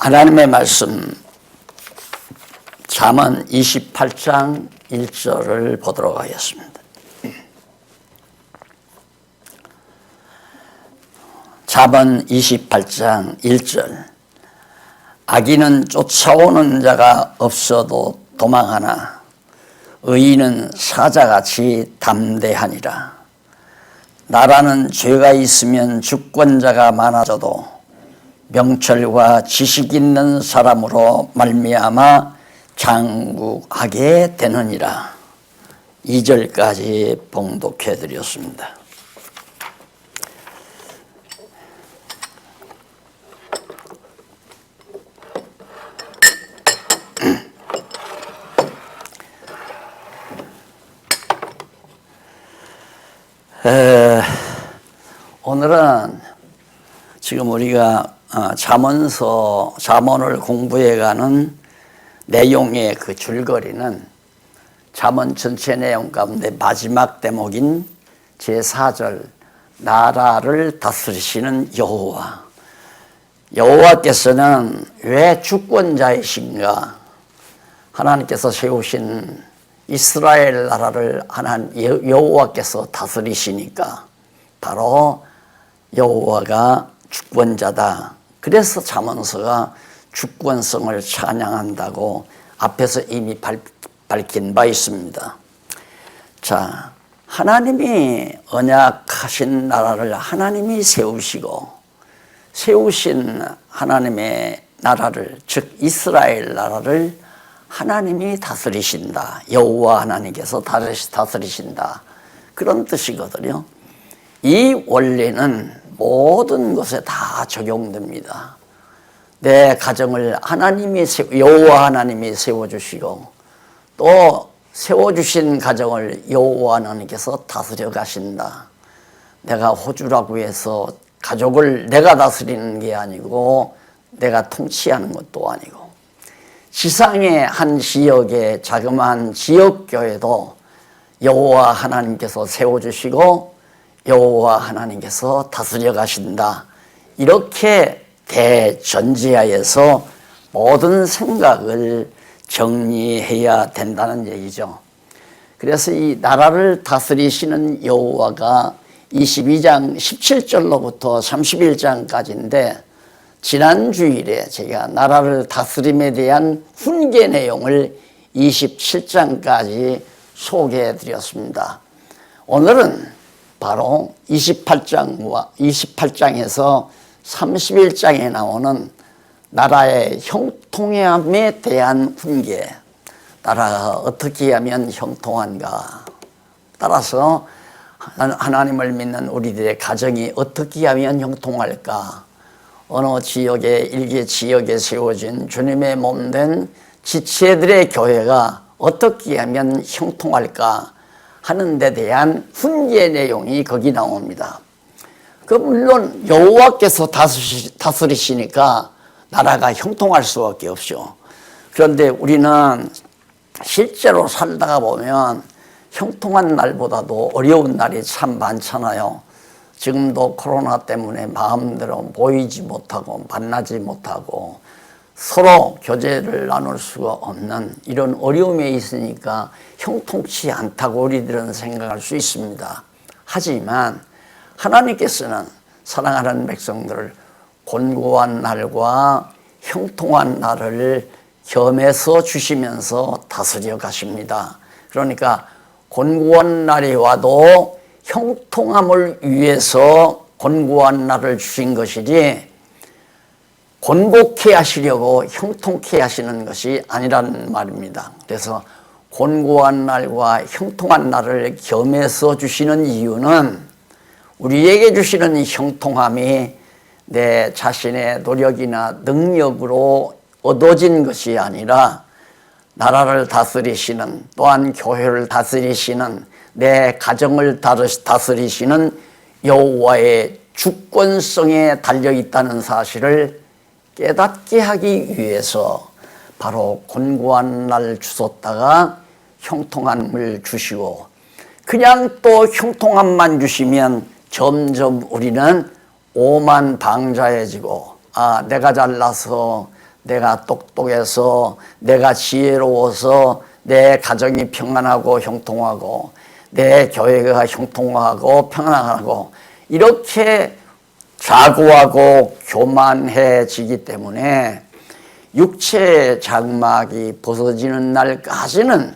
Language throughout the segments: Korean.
하나님의 말씀 잠언 28장 1절을 보도록 하겠습니다. 잠언 28장 1절. 악인은 쫓아오는 자가 없어도 도망하나 의인은 사자같이 담대하니라. 나라는 죄가 있으면 주권자가 많아져도 명철과 지식 있는 사람으로 말미암아 장구하게 되느니라. 2절까지 봉독해 드렸습니다. 오늘은 지금 우리가 잠언을 공부해가는 내용의 그 줄거리는 잠언 전체 내용 가운데 마지막 대목인 제4절 나라를 다스리시는 여호와. 여호와께서는 왜 주권자이신가? 하나님께서 세우신 이스라엘 나라를 여호와께서 다스리시니까 바로 여호와가 주권자다. 그래서 잠언서가 주권성을 찬양한다고 앞에서 이미 밝힌 바 있습니다. 자, 하나님이 언약하신 나라를 하나님이 세우신 하나님의 나라를, 즉 이스라엘 나라를 하나님이 다스리신다. 여호와 하나님께서 다스리신다. 그런 뜻이거든요. 이 원리는 모든 것에 다 적용됩니다. 내 가정을 여호와 하나님이 세워주시고 또 세워주신 가정을 여호와 하나님께서 다스려 가신다. 내가 호주라고 해서 가족을 내가 다스리는 게 아니고 내가 통치하는 것도 아니고 지상의 한 지역의 자그마한 지역교회도 여호와 하나님께서 세워주시고 여호와 하나님께서 다스려 가신다. 이렇게 대전제하에서 모든 생각을 정리해야 된다는 얘기죠. 그래서 이 나라를 다스리시는 여호와가 22장 17절로부터 31장까지인데 지난 주일에 제가 나라를 다스림에 대한 훈계 내용을 27장까지 소개해 드렸습니다. 오늘은 바로 28장에서 31장에 나오는 나라의 형통함에 대한 훈계. 나라가 어떻게 하면 형통한가? 따라서 하나님을 믿는 우리들의 가정이 어떻게 하면 형통할까? 어느 일개 지역에 세워진 주님의 몸된 지체들의 교회가 어떻게 하면 형통할까 하는 데 대한 훈계 내용이 거기 나옵니다. 물론 여호와께서 다스리시니까 나라가 형통할 수밖에 없죠. 그런데 우리는 실제로 살다가 보면 형통한 날보다도 어려운 날이 참 많잖아요. 지금도 코로나 때문에 마음대로 모이지 못하고 만나지 못하고 서로 교제를 나눌 수가 없는 이런 어려움에 있으니까 형통치 않다고 우리들은 생각할 수 있습니다. 하지만 하나님께서는 사랑하는 백성들을 곤고한 날과 형통한 날을 겸해서 주시면서 다스려 가십니다. 그러니까 곤고한 날이 와도 형통함을 위해서 곤고한 날을 주신 것이지 곤곡해 하시려고 형통케 하시는 것이 아니란 말입니다. 그래서 곤고한 날과 형통한 날을 겸해서 주시는 이유는 우리에게 주시는 형통함이 내 자신의 노력이나 능력으로 얻어진 것이 아니라 나라를 다스리시는, 또한 교회를 다스리시는, 내 가정을 다스리시는 여호와의 주권성에 달려있다는 사실을 깨닫게 하기 위해서 바로 곤고한 날 주셨다가 형통함을 주시고, 그냥 또 형통함만 주시면 점점 우리는 오만방자해지고, 내가 잘나서 내가 똑똑해서, 내가 지혜로워서 내 가정이 평안하고 형통하고 내 교회가 형통하고 평안하고 이렇게 자고하고 교만해지기 때문에 육체의 장막이 벗어지는 날까지는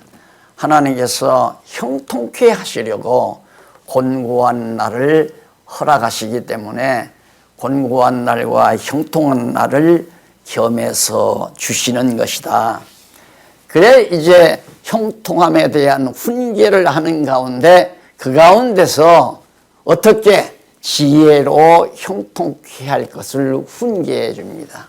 하나님께서 형통케 하시려고 곤고한 날을 허락하시기 때문에 곤고한 날과 형통한 날을 겸해서 주시는 것이다. 그래 이제 형통함에 대한 훈계를 하는 가운데 그 가운데서 어떻게 지혜로 형통케 할 것을 훈계해 줍니다.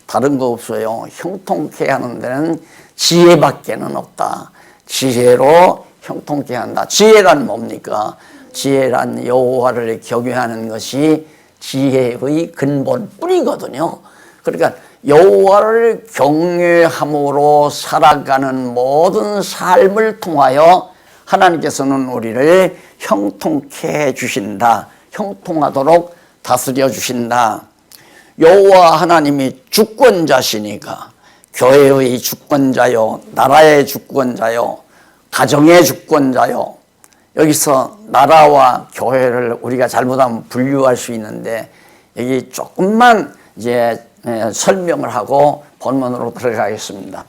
다른 거 없어요. 형통케 하는 데는 지혜밖에는 없다. 지혜로 형통케 한다. 지혜란 뭡니까? 지혜란 여호와를 경외하는 것이 지혜의 근본 뿌리거든요. 그러니까 여호와를 경외함으로 살아가는 모든 삶을 통하여 하나님께서는 우리를 형통케 해주신다. 형통하도록 다스려 주신다. 여호와 하나님이 주권자시니까 교회의 주권자요, 나라의 주권자요, 가정의 주권자요. 여기서 나라와 교회를 우리가 잘못하면 분류할 수 있는데 여기 조금만 이제 설명을 하고 본문으로 들어가겠습니다.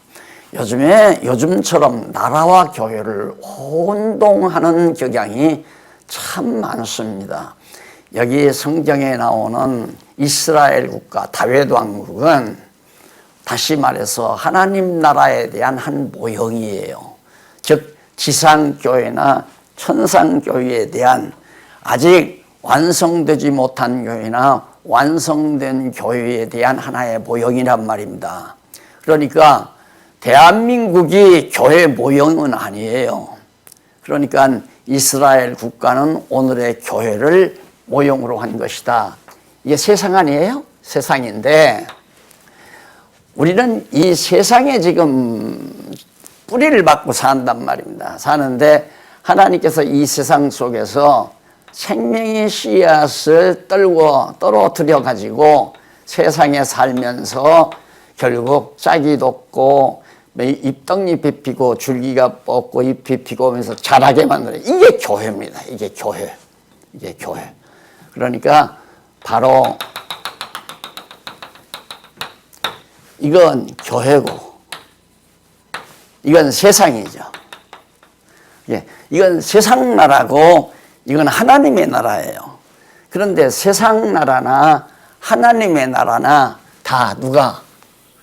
요즘처럼 나라와 교회를 혼동하는 경향이 참 많습니다. 여기 성경에 나오는 이스라엘 국가 다윗 왕국은 다시 말해서 하나님 나라에 대한 한 모형이에요. 즉 지상교회나 천상교회에 대한 아직 완성되지 못한 교회나 완성된 교회에 대한 하나의 모형이란 말입니다. 그러니까 대한민국이 교회 모형은 아니에요. 그러니까 이스라엘 국가는 오늘의 교회를 모형으로 한 것이다. 이게 세상 아니에요? 세상인데 우리는 이 세상에 지금 뿌리를 받고 산단 말입니다. 사는데 하나님께서 이 세상 속에서 생명의 씨앗을 떨어뜨려 가지고 세상에 살면서 결국 싹이 돋고 잎떡잎이 피고 줄기가 뻗고 잎이 피고 하면서 자라게 만드는 이게 교회입니다. 이게 교회. 이게 교회. 그러니까 바로 이건 교회고 이건 세상이죠. 예, 이건 세상 나라고 이건 하나님의 나라예요. 그런데 세상 나라나 하나님의 나라나 다 누가?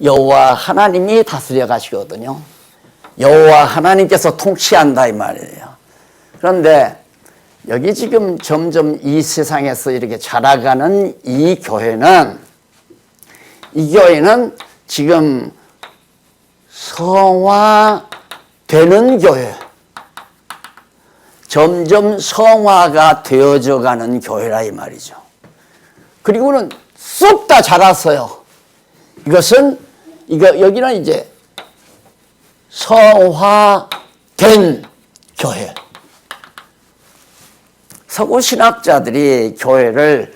여호와 하나님이 다스려 가시거든요. 여호와 하나님께서 통치한다 이 말이에요. 그런데 여기 지금 점점 이 세상에서 이렇게 자라가는 이 교회는 지금 성화되는 교회, 점점 성화가 되어져 가는 교회라 이 말이죠. 그리고는 쏙 다 자랐어요. 여기는 이제 성화된 교회. 서구 신학자들이 교회를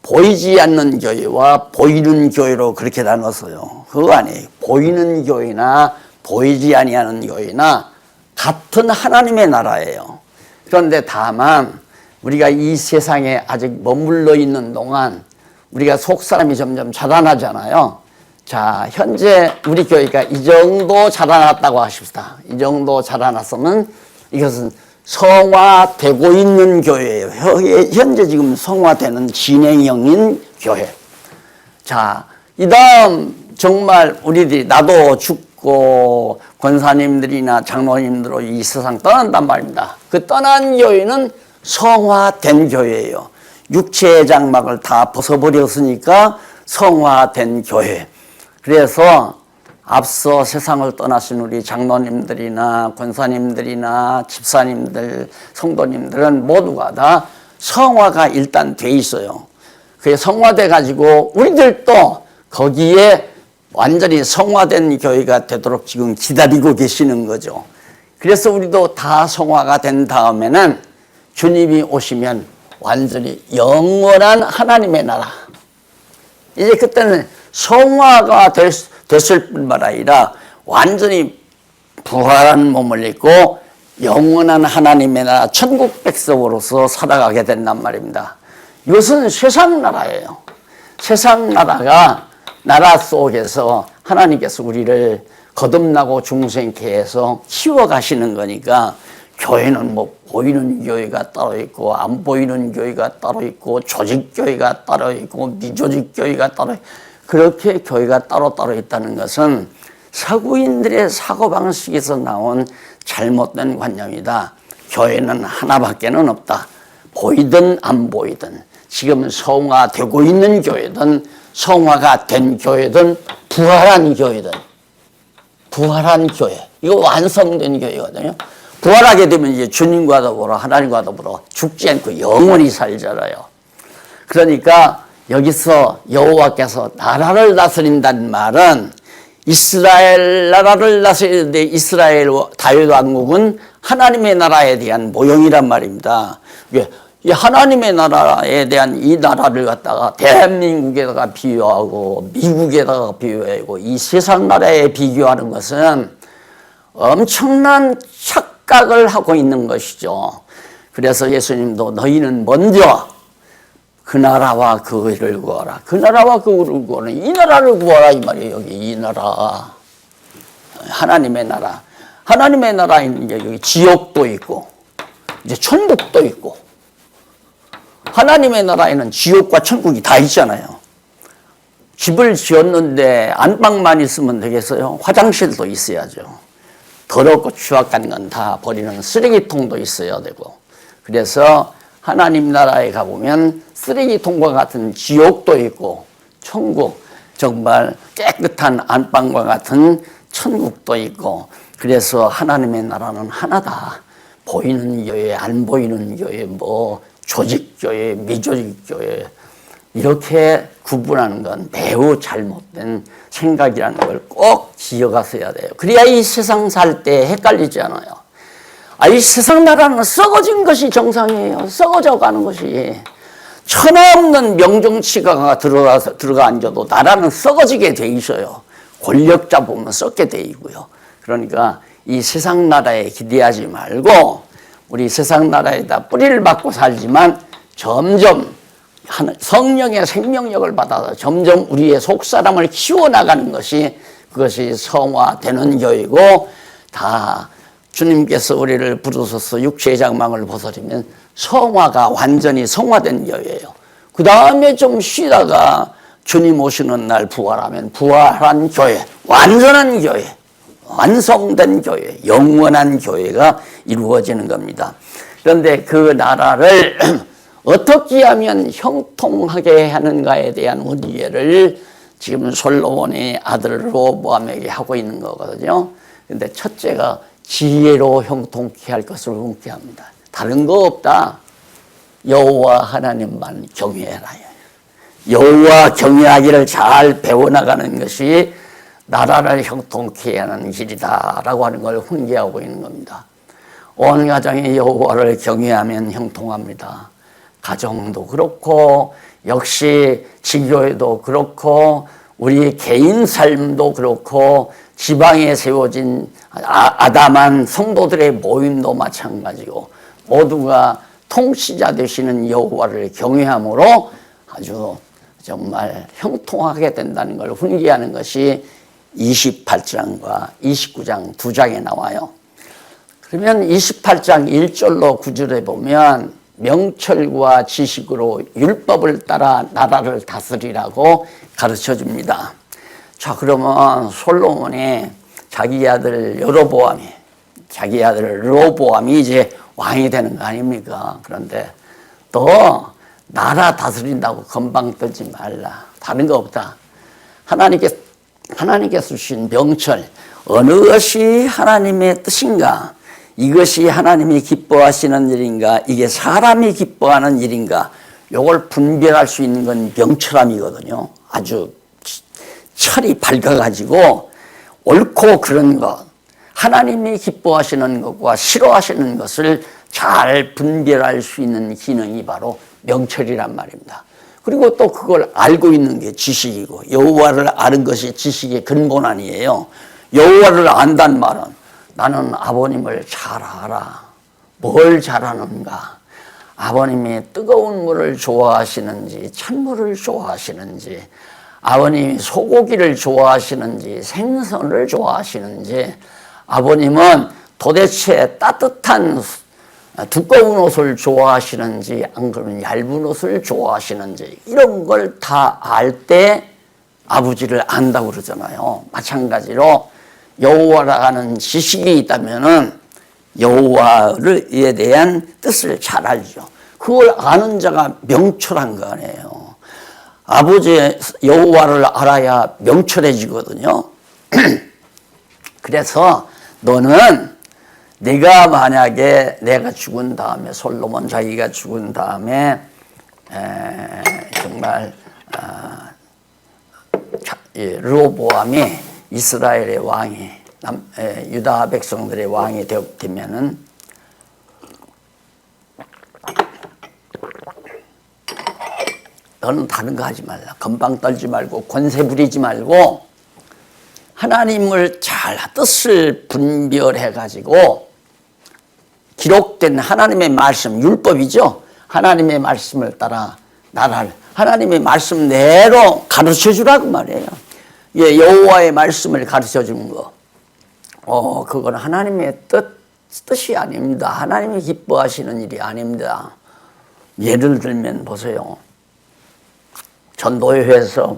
보이지 않는 교회와 보이는 교회로 그렇게 나눴어요. 그거 아니에요. 보이는 교회나 보이지 아니하는 교회나 같은 하나님의 나라예요. 그런데 다만 우리가 이 세상에 아직 머물러 있는 동안 우리가 속사람이 점점 자라나잖아요. 자, 현재 우리 교회가 이 정도 자라났다고 하십시다. 이 정도 자라났으면 이것은 성화되고 있는 교회예요. 현재 지금 성화되는 진행형인 교회. 자, 이 다음 정말 우리들이 나도 죽고 권사님들이나 장로님들로 이 세상 떠난단 말입니다. 그 떠난 교회는 성화된 교회예요. 육체의 장막을 다 벗어버렸으니까 성화된 교회. 그래서 앞서 세상을 떠나신 우리 장로님들이나 권사님들이나 집사님들, 성도님들은 모두가 다 성화가 일단 돼 있어요. 그게 성화돼 가지고 우리들도 거기에 완전히 성화된 교회가 되도록 지금 기다리고 계시는 거죠. 그래서 우리도 다 성화가 된 다음에는 주님이 오시면 완전히 영원한 하나님의 나라. 이제 그때는 성화가 됐을 뿐만 아니라 완전히 부활한 몸을 입고 영원한 하나님의 나라 천국 백성으로서 살아가게 된단 말입니다. 이것은 세상 나라예요. 세상 나라 속에서 하나님께서 우리를 거듭나고 중생케 해서 키워가시는 거니까 교회는 뭐 보이는 교회가 따로 있고 안 보이는 교회가 따로 있고 조직 교회가 따로 있고 미조직 교회가 따로 있고 그렇게 교회가 따로 있다는 것은 서구인들의 사고방식에서 나온 잘못된 관념이다. 교회는 하나밖에는 없다. 보이든 안 보이든 지금 성화되고 있는 교회든 성화가 된 교회든 부활한 교회든 부활한 교회 이거 완성된 교회거든요. 부활하게 되면 이제 주님과 더불어 하나님과 더불어 죽지 않고 영원히 살잖아요. 그러니까 여기서 여호와께서 나라를 다스린다는 말은 이스라엘 나라를 다스리는데 이스라엘 다윗 왕국은 하나님의 나라에 대한 모형이란 말입니다. 이 하나님의 나라에 대한 이 나라를 갖다가 대한민국에다가 비유하고 미국에다가 비유하고 이 세상 나라에 비교하는 것은 엄청난 착각을 하고 있는 것이죠. 그래서 예수님도 너희는 먼저 그 나라와 그 의를 구하라. 그 나라와 그 의를 구하라. 이 나라를 구하라 이 말이에요. 여기 이 나라. 하나님의 나라. 하나님의 나라에는 이제 여기 지옥도 있고 이제 천국도 있고 하나님의 나라에는 지옥과 천국이 다 있잖아요. 집을 지었는데 안방만 있으면 되겠어요? 화장실도 있어야죠. 더럽고 추악한 건 다 버리는 쓰레기통도 있어야 되고 그래서 하나님 나라에 가보면 쓰레기통과 같은 지옥도 있고 천국 정말 깨끗한 안방과 같은 천국도 있고 그래서 하나님의 나라는 하나다. 보이는 교회 안 보이는 교회 뭐 조직교회 미조직교회 이렇게 구분하는 건 매우 잘못된 생각이라는 걸 꼭 기억하셔야 돼요. 그래야 이 세상 살 때 헷갈리지 않아요. 이 세상 나라는 썩어진 것이 정상이에요. 썩어져 가는 것이. 천없는 명정치가가 들어가 앉아도 나라는 썩어지게 돼 있어요. 권력자 보면 썩게 돼 있고요. 그러니까 이 세상 나라에 기대하지 말고 우리 세상 나라에다 뿌리를 받고 살지만 점점 성령의 생명력을 받아서 점점 우리의 속사람을 키워나가는 것이 그것이 성화되는 교회고 다 주님께서 우리를 부르셔서 육체의 장막을 벗어리면 성화가 완전히 성화된 교회예요. 그 다음에 좀 쉬다가 주님 오시는 날 부활하면 부활한 교회, 완전한 교회, 완성된 교회, 영원한 교회가 이루어지는 겁니다. 그런데 그 나라를 어떻게 하면 형통하게 하는가에 대한 문제를 지금 솔로몬의 아들 르호보암에게 하고 있는 거거든요. 그런데 첫째가 지혜로 형통케 할 것을 훈계합니다. 다른 거 없다. 여호와 하나님만 경외해라. 여호와 경외하기를 잘 배워나가는 것이 나라를 형통케 하는 길이다라고 하는 걸 훈계하고 있는 겁니다. 온 가정이 여호와를 경외하면 형통합니다. 가정도 그렇고 역시 지교회도 그렇고 우리 개인 삶도 그렇고 지방에 세워진 아담한 성도들의 모임도 마찬가지고 모두가 통치자 되시는 여호와를 경외함으로 아주 정말 형통하게 된다는 걸 훈계하는 것이 28장과 29장 두 장에 나와요. 그러면 28장 1절로 9절에 보면 명철과 지식으로 율법을 따라 나라를 다스리라고 가르쳐 줍니다. 자, 그러면 솔로몬이 자기 아들 자기 아들 르호보암이 이제 왕이 되는 거 아닙니까? 그런데 또 나라 다스린다고 건방 떨지 말라. 다른 거 없다. 하나님께서 주신 명철, 어느 것이 하나님의 뜻인가? 이것이 하나님이 기뻐하시는 일인가? 이게 사람이 기뻐하는 일인가? 이걸 분별할 수 있는 건 명철함이거든요. 아주 철이 밝아가지고 옳고 그른 것, 하나님이 기뻐하시는 것과 싫어하시는 것을 잘 분별할 수 있는 기능이 바로 명철이란 말입니다. 그리고 또 그걸 알고 있는 게 지식이고, 여호와를 아는 것이 지식의 근본 아니에요. 여호와를 안다는 말은 나는 아버님을 잘 알아. 뭘 잘하는가? 아버님이 뜨거운 물을 좋아하시는지 찬물을 좋아하시는지, 아버님이 소고기를 좋아하시는지 생선을 좋아하시는지, 아버님은 도대체 따뜻한 두꺼운 옷을 좋아하시는지 안 그러면 얇은 옷을 좋아하시는지, 이런 걸 다 알 때 아버지를 안다고 그러잖아요. 마찬가지로 여호와라는 지식이 있다면은 여호와에 대한 뜻을 잘 알죠. 그걸 아는 자가 명철한 거 아니에요. 아버지 여호와를 알아야 명철해지거든요. 그래서 너는 내가 만약에 내가 죽은 다음에, 솔로몬 자기가 죽은 다음에 정말 르호보암이 이스라엘의 왕이, 유다 백성들의 왕이 되면은 너는 다른 거 하지 말라. 건방 떨지 말고 권세 부리지 말고 하나님을 잘 뜻을 분별해 가지고 기록된 하나님의 말씀, 율법이죠. 하나님의 말씀을 따라 나라를 하나님의 말씀대로 가르쳐 주라고 말이에요. 예, 여호와의 말씀을 가르쳐 주는 거. 그건 하나님의 뜻이 아닙니다. 하나님이 기뻐하시는 일이 아닙니다. 예를 들면 보세요. 전도회에서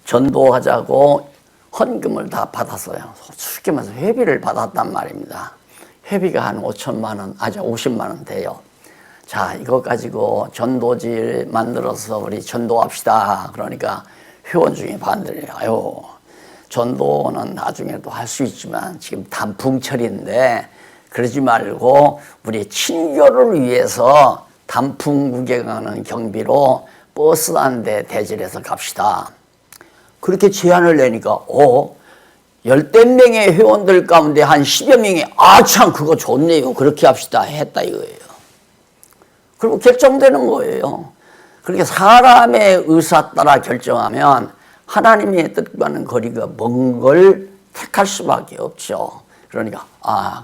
전도하자고 헌금을 다 받았어요. 쉽게 말해서 회비를 받았단 말입니다. 회비가 한 5천만 원, 50만 원 돼요. 자, 이거 가지고 전도지 만들어서 우리 전도합시다. 그러니까 회원 중에 반대로, 전도는 나중에도 할 수 있지만 지금 단풍철인데 그러지 말고 우리 친교를 위해서 단풍 구경하는 경비로 버스 한 대 대절해서 갑시다. 그렇게 제안을 내니까 열댓 명의 회원들 가운데 한 10여 명이 참 그거 좋네요. 그렇게 합시다 했다 이거예요. 그리고 결정되는 거예요. 그렇게 사람의 의사 따라 결정하면 하나님의 뜻과는 거리가 먼 걸 택할 수밖에 없죠. 그러니까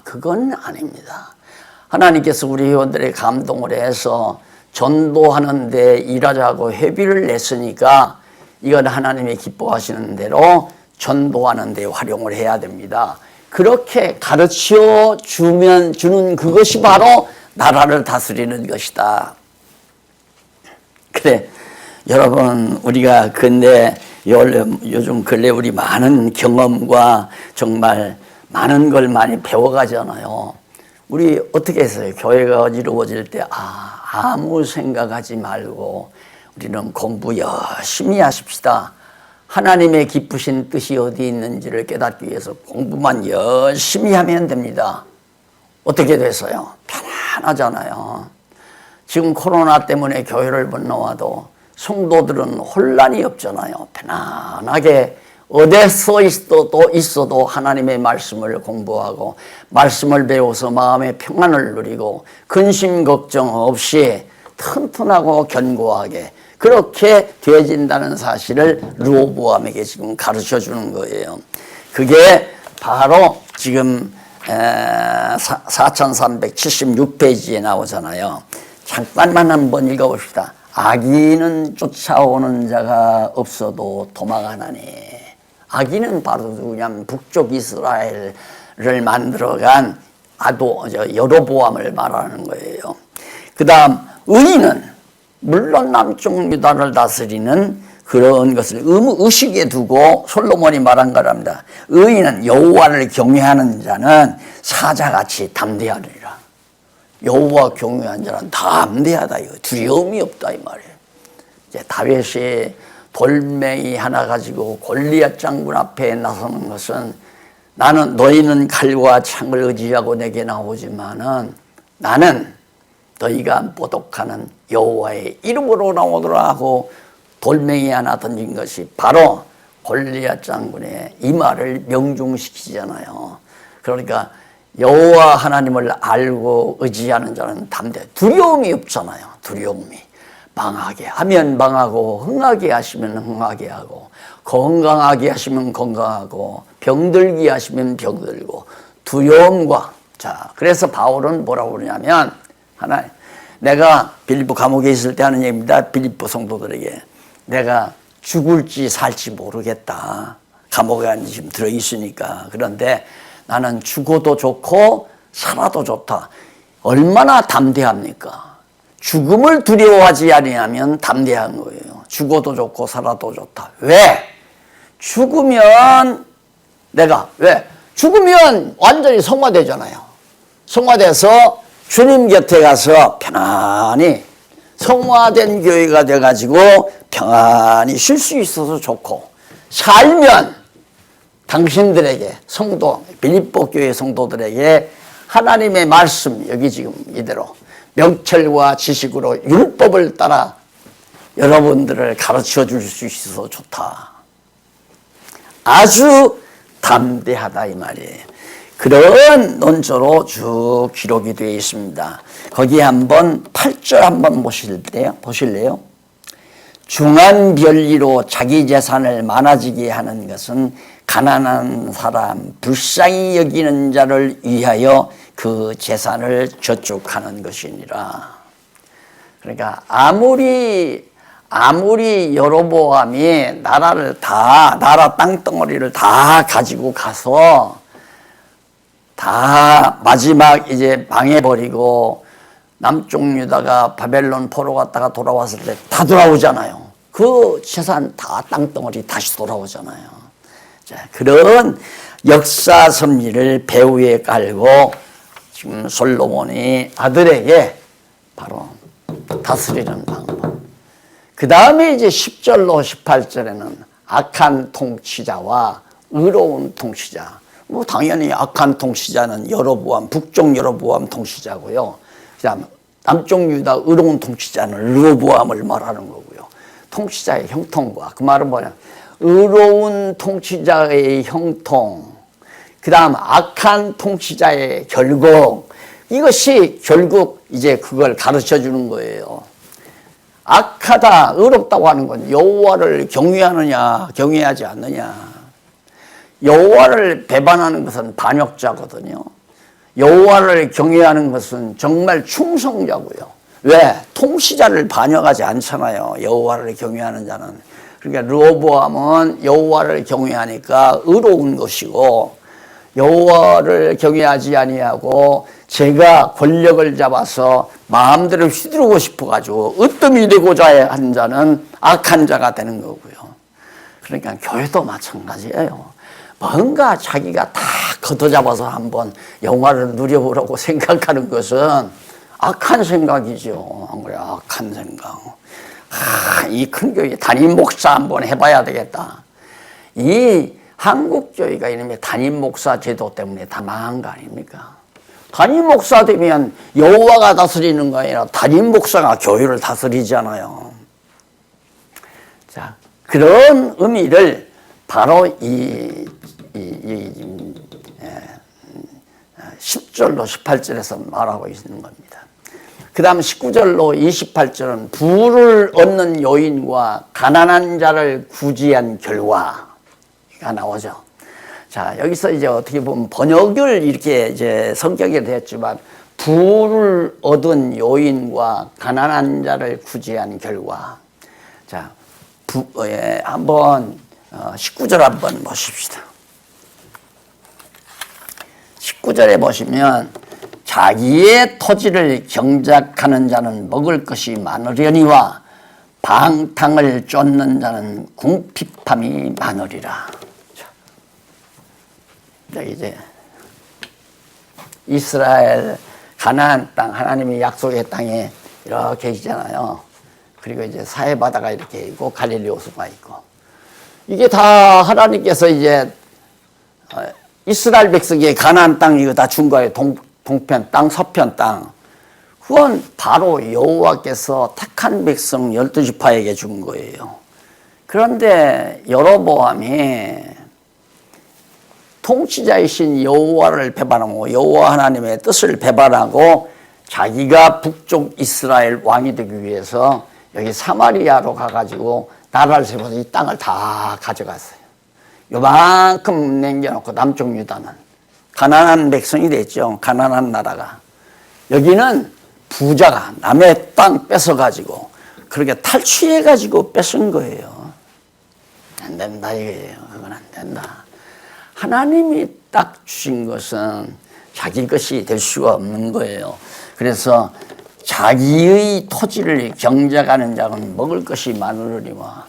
그건 아닙니다. 하나님께서 우리 회원들의 감동을 해서 전도하는 데 일하자고 회비를 냈으니까 이건 하나님이 기뻐하시는 대로 전도하는 데 활용을 해야 됩니다. 그렇게 가르쳐 주는 그것이 바로 나라를 다스리는 것이다. 그래, 여러분, 우리가 근데 요즘 근래 우리 많은 경험과 정말 많은 걸 많이 배워가잖아요. 우리 어떻게 했어요? 교회가 어지러워질 때 아무 생각하지 말고 우리는 공부 열심히 하십시다. 하나님의 기쁘신 뜻이 어디 있는지를 깨닫기 위해서 공부만 열심히 하면 됩니다. 어떻게 됐어요? 편안하잖아요. 지금 코로나 때문에 교회를 못 나와도 성도들은 혼란이 없잖아요. 편안하게 어디서 있어도 하나님의 말씀을 공부하고 말씀을 배워서 마음의 평안을 누리고 근심 걱정 없이 튼튼하고 견고하게 그렇게 되어진다는 사실을 르호보암에게 지금 가르쳐 주는 거예요. 그게 바로 지금 4376페이지에 나오잖아요. 잠깐만 한번 읽어봅시다. 악인은 쫓아오는 자가 없어도 도망하나니. 악인은 바로 누구냐면 북쪽 이스라엘을 만들어간 여로보암을 말하는 거예요. 그 다음 의인은 물론 남쪽 유다를 다스리는 그런 것을 의식에 두고 솔로몬이 말한 거랍니다. 의인은 여호와를 경외하는 자는 사자같이 담대하리라. 여호와 경외한 자는 담대하다 이거 두려움이 없다 이 말이에요. 이제 다윗이 돌멩이 하나 가지고 골리앗 장군 앞에 나서는 것은 너희는 칼과 창을 의지하고 내게 나오지만은 나는 너희가 모독하는 여호와의 이름으로 나오더라 하고 돌멩이 하나 던진 것이 바로 골리앗 장군의 이 말을 명중시키잖아요. 그러니까 여호와 하나님을 알고 의지하는 자는 담대, 두려움이 없잖아요. 두려움이 망하게 하면 망하고 흥하게 하시면 흥하게 하고 건강하게 하시면 건강하고 병들게 하시면 병들고 두려움과 자 그래서 바울은 뭐라고 그러냐면 하나님 내가 빌립보 감옥에 있을 때 하는 얘기입니다. 빌립보 성도들에게 내가 죽을지 살지 모르겠다. 감옥에 지금 들어있으니까 그런데 나는 죽어도 좋고 살아도 좋다. 얼마나 담대합니까? 죽음을 두려워하지 아니하면 담대한 거예요. 죽어도 좋고 살아도 좋다. 왜? 죽으면 왜? 죽으면 완전히 성화되잖아요. 성화돼서 주님 곁에 가서 편안히 성화된 교회가 돼가지고 평안히 쉴 수 있어서 좋고 살면 당신들에게 성도 빌립보 교회 성도들에게 하나님의 말씀 여기 지금 이대로 명철과 지식으로 율법을 따라 여러분들을 가르쳐 줄 수 있어서 좋다. 아주 담대하다 이 말이에요. 그런 논조로 쭉 기록이 되어 있습니다. 거기에 한번 8절 한번 보실래요? 중한 별리로 자기 재산을 많아지게 하는 것은 가난한 사람, 불쌍히 여기는 자를 위하여 그 재산을 저축하는 것이니라. 그러니까 아무리 여로보암이 나라 땅덩어리를 다 가지고 가서 다 마지막 이제 망해버리고 남쪽 유다가 바벨론 포로 갔다가 돌아왔을 때 다 돌아오잖아요. 그 재산 다 땅덩어리 다시 돌아오잖아요. 자, 그런 역사 섭리를 배후에 깔고 지금 솔로몬이 아들에게 바로 다스리는 방법. 그 다음에 이제 10절로 18절에는 악한 통치자와 의로운 통치자. 뭐 당연히 악한 통치자는 여로보암, 북쪽 여로보암 통치자고요. 그다음 남쪽 유다 의로운 통치자는 르호보암을 말하는 거고요. 통치자의 형통과 그 말은 뭐냐? 의로운 통치자의 형통. 그다음 악한 통치자의 결국. 이것이 결국 이제 그걸 가르쳐 주는 거예요. 악하다, 의롭다고 하는 건 여호와를 경외하느냐, 경외하지 않느냐. 여호와를 배반하는 것은 반역자거든요. 여호와를 경외하는 것은 정말 충성자고요. 왜? 통치자를 반역하지 않잖아요. 여호와를 경외하는 자는. 그러니까 르호보암은 여호와를 경외하니까 의로운 것이고 여호와를 경외하지 아니하고 제가 권력을 잡아서 마음대로 휘두르고 싶어가지고 으뜸이 되고자 하는 자는 악한 자가 되는 거고요. 그러니까 교회도 마찬가지예요. 뭔가 자기가 다 걷어잡아서 한번 영화를 누려보라고 생각하는 것은 악한 생각이죠. 안 그래요? 악한 생각. 이 큰 교회 담임 목사 한번 해봐야 되겠다. 이 한국 교회가 이놈의 담임 목사 제도 때문에 다 망한 거 아닙니까? 담임 목사 되면 여호와가 다스리는 거 아니라 담임 목사가 교회를 다스리잖아요. 자, 그런 의미를 바로 10절로 18절에서 말하고 있는 겁니다. 그 다음 19절로 28절은 부를 얻는 요인과 가난한 자를 구제한 결과가 나오죠. 자, 여기서 이제 어떻게 보면 번역을 이렇게 이제 성격에 되었지만 부를 얻은 요인과 가난한 자를 구제한 결과. 자, 한번 19절 한번 보십시다. 19절에 보시면 자기의 토지를 경작하는 자는 먹을 것이 많으려니와 방탕을 쫓는 자는 궁핍함이 많으리라. 자, 이제 이스라엘 가나안 땅 하나님의 약속의 땅에 이렇게 있잖아요. 그리고 이제 사해바다가 이렇게 있고 갈릴리 호수가 있고 이게 다 하나님께서 이제 이스라엘 백성의 가나안 땅 이거 다 준 거예요. 동편 땅, 서편 땅. 그건 바로 여호와께서 택한 백성 12지파에게 준 거예요. 그런데 여로보암이 통치자이신 여호와를 배반하고 여호와 하나님의 뜻을 배반하고 자기가 북쪽 이스라엘 왕이 되기 위해서 여기 사마리아로 가가지고 나라를 세워서 이 땅을 다 가져갔어요. 요만큼 남겨놓고 남쪽 유다는 가난한 백성이 됐죠. 가난한 나라가. 여기는 부자가 남의 땅 뺏어가지고 그렇게 탈취해가지고 뺏은 거예요. 안 된다 이거예요. 그건 안 된다. 하나님이 딱 주신 것은 자기 것이 될 수가 없는 거예요. 그래서 자기의 토지를 경작하는 자는 먹을 것이 많으리라.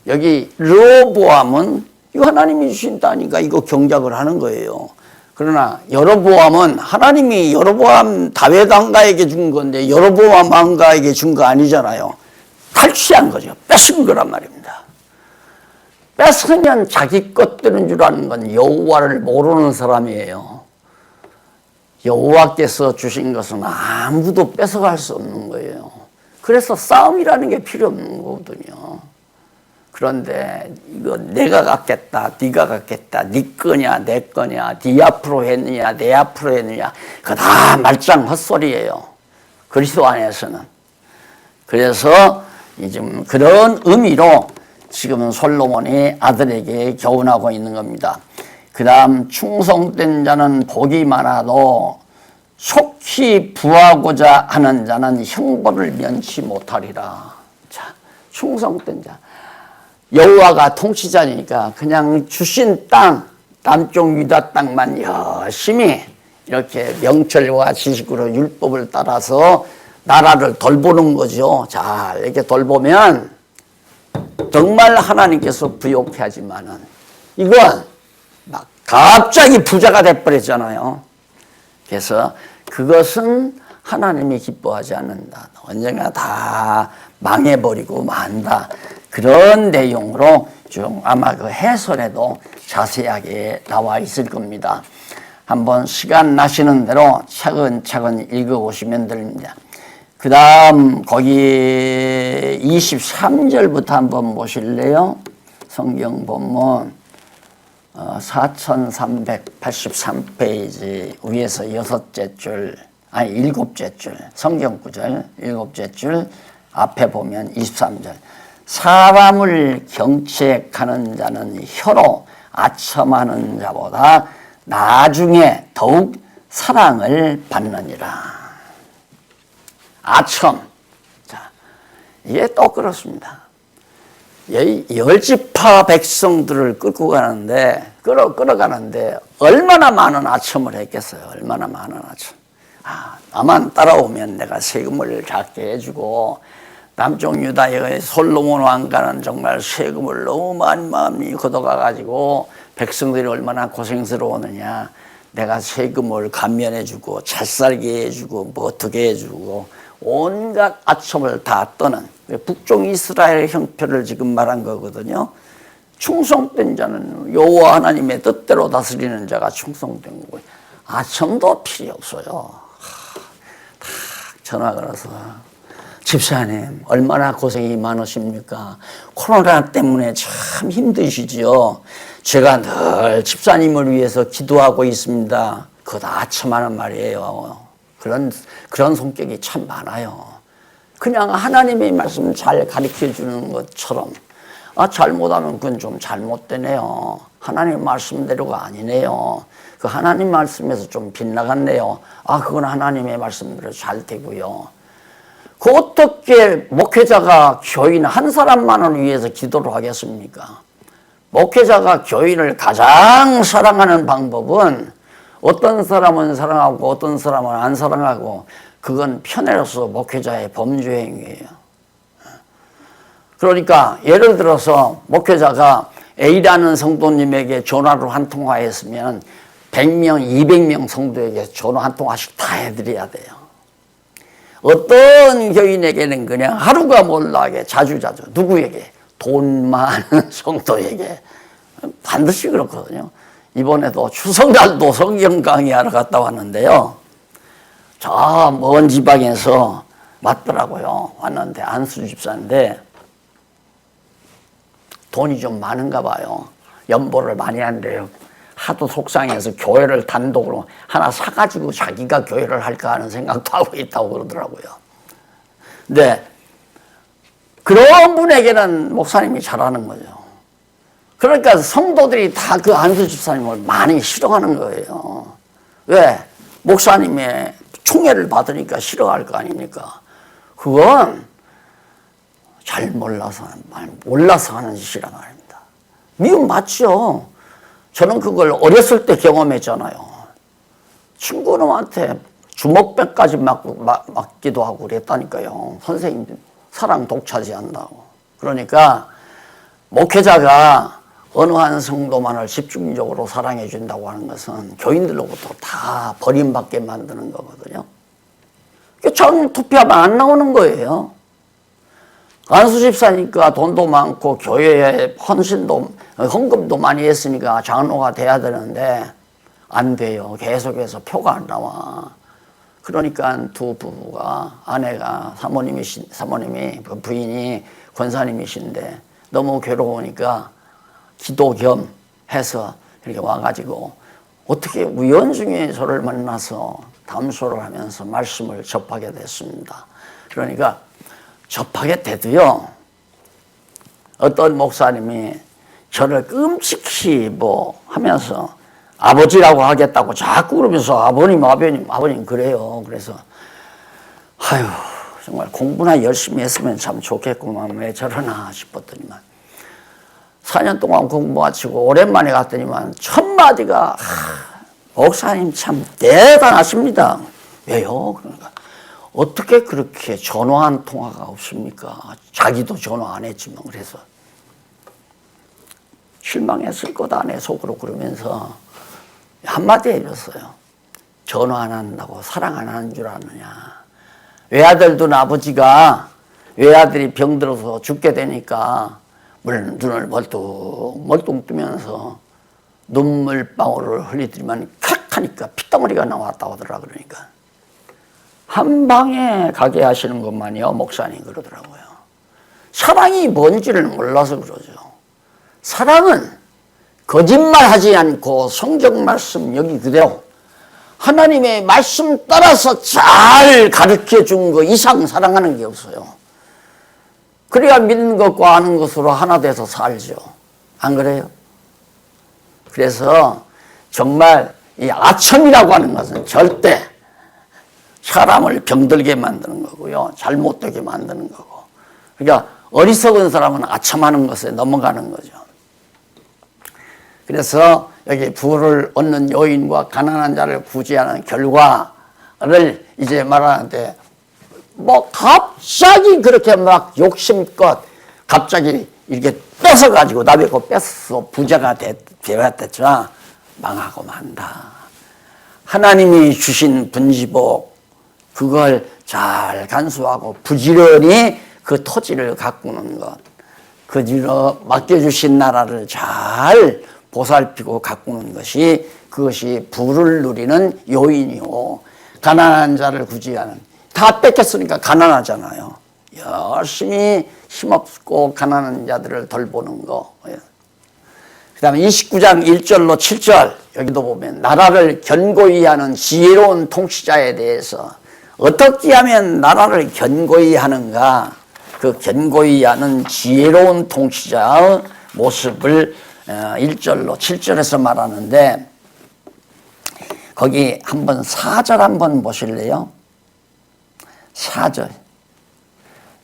여기 르호보암은 이거 하나님이 주신 땅이니까 이거 경작을 하는 거예요. 그러나 여로보암은 하나님이 여로보암 다윗 왕가에게 준 건데 여로보암 왕가에게 준 거 아니잖아요. 탈취한 거죠. 뺏은 거란 말입니다. 뺏으면 자기 것 되는 줄 아는 건 여호와를 모르는 사람이에요. 여호와께서 주신 것은 아무도 뺏어갈 수 없는 거예요. 그래서 싸움이라는 게 필요 없는 거거든요. 그런데 이거 내가 갖겠다, 네가 갖겠다, 네 거냐, 내 거냐, 네 앞으로 했느냐, 내 앞으로 했느냐, 그거 다 말짱 헛소리예요. 그리스도 안에서는. 그래서 지금 그런 의미로 지금은 솔로몬이 아들에게 교훈하고 있는 겁니다. 그 다음 충성된 자는 복이 많아도 속히 부하고자 하는 자는 형벌을 면치 못하리라. 자, 충성된 자. 여호와가 통치자니까 그냥 주신 땅, 남쪽 유다 땅만 열심히 이렇게 명철과 지식으로 율법을 따라서 나라를 돌보는 거죠. 잘 이렇게 돌보면 정말 하나님께서 부욕해 하지만은 이건 막 갑자기 부자가 돼버렸잖아요. 그래서 그것은 하나님이 기뻐하지 않는다. 언젠가 다 망해버리고 만다. 그런 내용으로 좀 아마 그 해설에도 자세하게 나와 있을 겁니다. 한번 시간 나시는 대로 차근차근 읽어보시면 됩니다. 그 다음 거기 23절부터 한번 보실래요? 성경 본문 4383페이지 위에서 여섯째 줄, 아니 일곱째 줄, 성경 구절 일곱째 줄 앞에 보면 23절. 사람을 경책하는 자는 혀로 아첨하는 자보다 나중에 더욱 사랑을 받느니라. 아첨. 자, 이게 또 그렇습니다. 열지파 백성들을 끌고 가는데, 끌어가는데, 얼마나 많은 아첨을 했겠어요. 얼마나 많은 아첨. 나만 따라오면 내가 세금을 작게 해주고, 남쪽 유다의 솔로몬 왕가는 정말 세금을 너무 많이 걷어가가지고, 백성들이 얼마나 고생스러웠느냐. 내가 세금을 감면해주고, 잘 살게 해주고, 뭐 어떻게 해주고, 온갖 아첨을 다 떠는 북쪽 이스라엘 형편을 지금 말한 거거든요. 충성된 자는 여호와 하나님의 뜻대로 다스리는 자가 충성된 거고요. 아첨도 필요 없어요. 다 전화 걸어서 집사님 얼마나 고생이 많으십니까? 코로나 때문에 참 힘드시지요. 제가 늘 집사님을 위해서 기도하고 있습니다. 그거 다 아첨하는 말이에요. 그런 성격이 참 많아요. 그냥 하나님의 말씀 잘 가르쳐 주는 것처럼 잘못하면 그건 좀 잘못되네요. 하나님 말씀대로가 아니네요. 그 하나님 말씀에서 좀 빗나갔네요. 그건 하나님의 말씀대로 잘 되고요. 그 어떻게 목회자가 교인 한 사람만을 위해서 기도를 하겠습니까? 목회자가 교인을 가장 사랑하는 방법은 어떤 사람은 사랑하고 어떤 사람은 안 사랑하고 그건 편애로서 목회자의 범죄 행위예요. 그러니까 예를 들어서 목회자가 A라는 성도님에게 전화로 한 통화했으면 100명, 200명 성도에게 전화 한 통화씩 다 해드려야 돼요. 어떤 교인에게는 그냥 하루가 몰라게 자주 누구에게? 돈 많은 성도에게 반드시 그렇거든요. 이번에도 추석날도 성경 강의하러 갔다 왔는데요. 저 먼 지방에서 왔더라고요. 왔는데 안수 집사인데 돈이 좀 많은가 봐요. 연보를 많이 한대요. 하도 속상해서 교회를 단독으로 하나 사가지고 자기가 교회를 할까 하는 생각도 하고 있다고 그러더라고요. 근데 그런 분에게는 목사님이 잘하는 거죠. 그러니까 성도들이 다 그 안수 집사님을 많이 싫어하는 거예요. 왜? 목사님의 총애를 받으니까 싫어할 거 아닙니까? 그건 잘 몰라서 하는 짓이란 말입니다. 미움 맞죠? 저는 그걸 어렸을 때 경험했잖아요. 친구놈한테 주먹배까지 맞기도 하고 그랬다니까요. 선생님 사랑 독차지한다고. 그러니까 목회자가 어느 한 성도만을 집중적으로 사랑해 준다고 하는 것은 교인들로부터 다 버림받게 만드는 거거든요. 저는 투표하면 안 나오는 거예요. 안수 집사니까 돈도 많고 교회에 헌금도 많이 했으니까 장로가 돼야 되는데 안 돼요. 계속해서 표가 안 나와. 그러니까 두 부부가, 아내가 사모님이 그 부인이 권사님이신데 너무 괴로우니까 기도 겸 해서 이렇게 와가지고 어떻게 우연중에 저를 만나서 담소를 하면서 말씀을 접하게 됐습니다. 그러니까 접하게 돼도요, 어떤 목사님이 저를 끔찍히 하면서 아버지라고 하겠다고 자꾸 그러면서 아버님 그래요. 그래서 아유, 정말 공부나 열심히 했으면 참 좋겠구만, 왜 저러나 싶었더니만 4년 동안 공부 마치고 오랜만에 갔더니만 첫 마디가 목사님 참 대단하십니다. 왜요? 그러니까 어떻게 그렇게 전화 통화가 없습니까? 자기도 전화 안 했지만. 그래서 실망했을 거다 내 속으로 그러면서 한마디 해줬어요. 전화 안 한다고 사랑 안 하는 줄 아느냐. 외아들 아버지가 외아들이 병들어서 죽게 되니까 눈을 멀뚱 뜨면서 눈물방울을 흘리더니만 칵 하니까 핏덩어리가 나왔다고 하더라. 그러니까 한 방에 가게 하시는 것만이요, 목사님 그러더라고요. 사랑이 뭔지를 몰라서 그러죠. 사랑은 거짓말하지 않고 성경 말씀 여기 그대로 하나님의 말씀 따라서 잘 가르쳐 준 거 이상 사랑하는 게 없어요. 그래야 믿는 것과 아는 것으로 하나 돼서 살죠. 안 그래요? 그래서 정말 이 아첨이라고 하는 것은 절대 사람을 병들게 만드는 거고요, 잘못되게 만드는 거고. 그러니까 어리석은 사람은 아첨하는 것에 넘어가는 거죠. 그래서 여기 부를 얻는 요인과 가난한 자를 구제하는 결과를 이제 말하는데, 갑자기 그렇게 막 욕심껏 갑자기 이렇게 뺏어가지고 남의 거 뺏어서 부자가 되었댔죠. 망하고 만다. 하나님이 주신 분지복 그걸 잘 간수하고 부지런히 그 토지를 가꾸는 것, 그지로 맡겨주신 나라를 잘 보살피고 가꾸는 것이, 그것이 부를 누리는 요인이요, 가난한 자를 구제하는. 다 뺏겼으니까 가난하잖아요. 열심히 힘없고 가난한 자들을 돌보는 거. 그 다음에 29장 1절로 7절 여기도 보면 나라를 견고히 하는 지혜로운 통치자에 대해서 어떻게 하면 나라를 견고히 하는가, 그 견고히 하는 지혜로운 통치자의 모습을 1절로 7절에서 말하는데, 거기 한번 4절 한번 보실래요? 4절.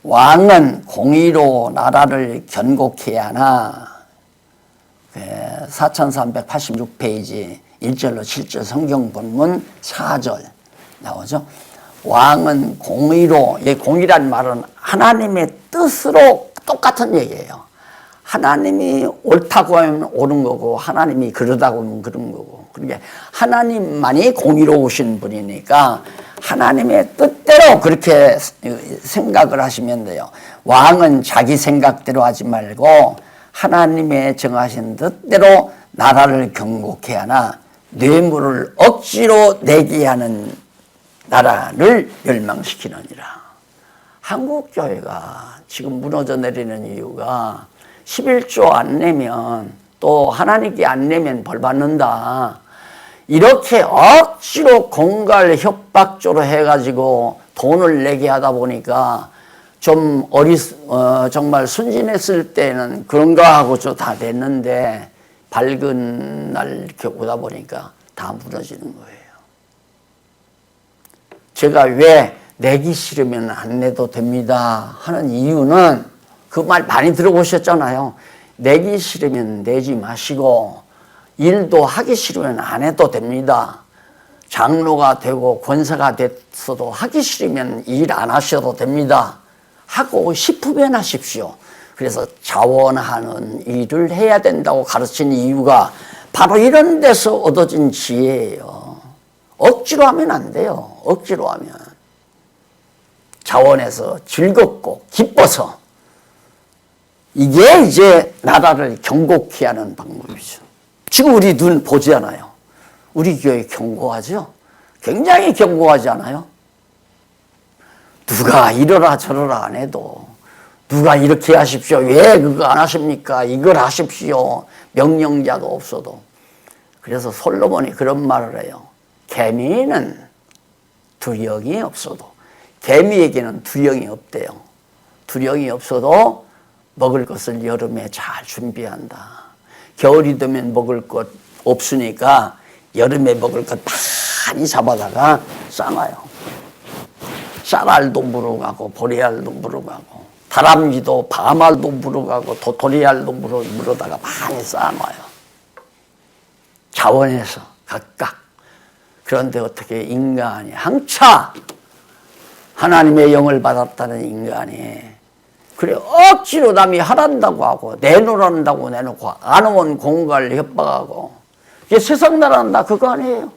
왕은 공의로 나라를 견고케 하나. 4386페이지 1절로 7절 성경 본문 4절 나오죠. 왕은 공의로, 공의란 말은 하나님의 뜻으로 똑같은 얘기예요. 하나님이 옳다고 하면 옳은 거고 하나님이 그러다고 하면 그런 거고. 그러니까 하나님만이 공의로우신 분이니까 하나님의 뜻대로 그렇게 생각을 하시면 돼요. 왕은 자기 생각대로 하지 말고 하나님의 정하신 뜻대로 나라를 견고케 하나 뇌물을 억지로 내게 하는 나라를 멸망시키느니라. 한국교회가 지금 무너져 내리는 이유가 11조 안 내면, 또 하나님께 안 내면 벌 받는다, 이렇게 억지로 공갈 협박조로 해가지고 돈을 내게 하다 보니까 좀 정말 순진했을 때는 그런가 하고 다 됐는데 밝은 날 이렇게 오다 보니까 다 무너지는 거예요. 제가 왜 내기 싫으면 안 내도 됩니다 하는 이유는 그 말 많이 들어보셨잖아요. 내기 싫으면 내지 마시고 일도 하기 싫으면 안 해도 됩니다. 장로가 되고 권사가 됐어도 하기 싫으면 일 안 하셔도 됩니다. 하고 싶으면 하십시오. 그래서 자원하는 일을 해야 된다고 가르친 이유가 바로 이런 데서 얻어진 지혜예요. 억지로 하면 안 돼요. 억지로 하면. 자원해서 즐겁고 기뻐서. 이게 이제 나라를 경고케 하는 방법이죠. 지금 우리 눈 보지 않아요. 우리 교회 경고하죠? 굉장히 경고하지 않아요? 누가 이러라 저러라 안 해도 누가 이렇게 하십시오. 왜 그거 안 하십니까? 이걸 하십시오. 명령자도 없어도. 그래서 솔로몬이 그런 말을 해요. 개미는 두령이 없어도 개미에게는 두령이 없대요. 두령이 없어도 먹을 것을 여름에 잘 준비한다. 겨울이 되면 먹을 것 없으니까 여름에 먹을 것 많이 잡아다가 싸놔요. 쌀알도 물어가고 보리알도 물어가고 다람쥐도 밤알도 물어가고 도토리알도 물어다가 많이 쌓아놔요. 자원해서 각각. 그런데 어떻게 인간이 항차 하나님의 영을 받았다는 인간이 그래 억지로 남이 하란다고 하고 내놓으란다고 내놓고 안 오면 공갈 협박하고 이게 세상 나라는 다 그거 아니에요.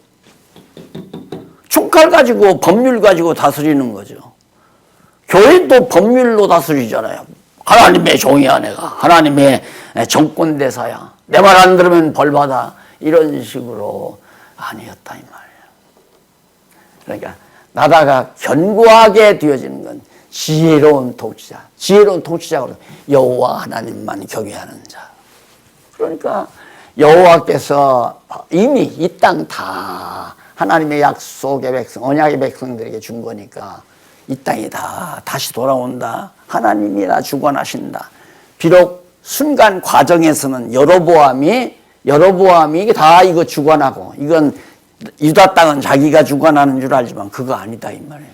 총칼 가지고 법률 가지고 다스리는 거죠. 교회도 법률로 다스리잖아요. 하나님의 종이야 내가. 하나님의 정권대사야. 내 말 안 들으면 벌받아. 이런 식으로 아니었다 이 말이에요. 그러니까 나라가 견고하게 되어지는 건 지혜로운 통치자. 지혜로운 통치자로 여호와 하나님만 경외하는 자. 그러니까 여호와께서 이미 이 땅 다 하나님의 약속의 백성, 언약의 백성들에게 준 거니까 이 땅이 다 다시 돌아온다. 하나님이라 주관하신다. 비록 순간 과정에서는 여로보암이 다 이거 주관하고 이건 유다 땅은 자기가 주관하는 줄 알지만 그거 아니다 이 말이에요.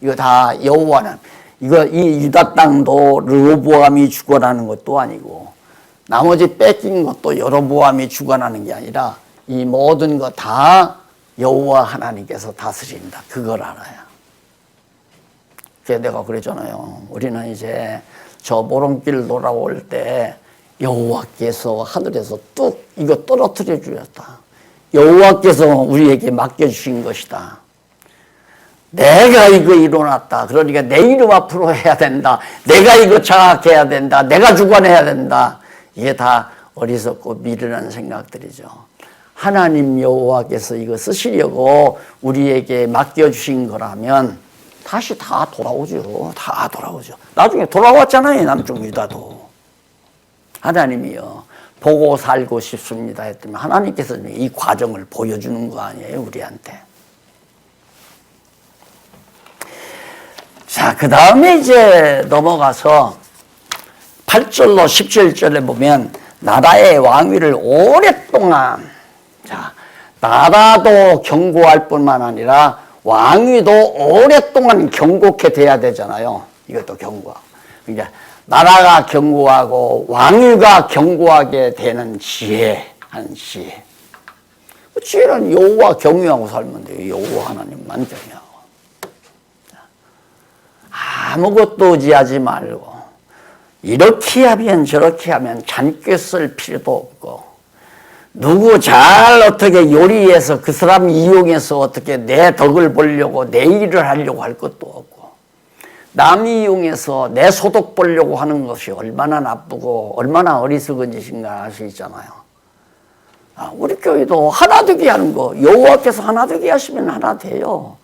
이거 다 여호와는 이 유다 땅도 르호보암이 주관하는 것도 아니고 나머지 뺏긴 것도 여로보암이 주관하는 게 아니라 이 모든 것 다 여호와 하나님께서 다스린다. 그걸 알아야. 그래서 내가 그랬잖아요. 우리는 이제 저 모름길 돌아올 때 여호와께서 하늘에서 뚝 이거 떨어뜨려 주셨다. 여호와께서 우리에게 맡겨주신 것이다. 내가 이거 일어났다. 그러니까 내 이름 앞으로 해야 된다. 내가 이거 장악해야 된다. 내가 주관해야 된다. 이게 다 어리석고 미련한 생각들이죠. 하나님 여호와께서 이거 쓰시려고 우리에게 맡겨주신 거라면 다시 다 돌아오죠. 다 돌아오죠. 나중에 돌아왔잖아요. 남쪽 유다도. 하나님이요. 보고 살고 싶습니다 했더니 하나님께서 이 과정을 보여주는 거 아니에요. 우리한테. 자, 그 다음에 이제 넘어가서 8절로 17절에 보면 나라의 왕위를 오랫동안 자, 나라도 경고할 뿐만 아니라 왕위도 오랫동안 경고케 돼야 되잖아요. 이것도 경고하고. 그러니까 나라가 경고하고 왕위가 경고하게 되는 지혜, 하는 지혜. 그 지혜는 여호와 경외하고 살면 돼요. 여호와 하나님만 경외하고. 아무것도 의지하지 말고 이렇게 하면 저렇게 하면 잔꾀 쓸 필요도 없고 누구 잘 어떻게 요리해서 그 사람 이용해서 어떻게 내 덕을 보려고 내 일을 하려고 할 것도 없고 남 이용해서 내 소득 보려고 하는 것이 얼마나 나쁘고 얼마나 어리석은 짓인가 알 수 있잖아요. 우리 교회도 하나 되게 하는 거 여호와께서 하나 되게 하시면 하나 돼요.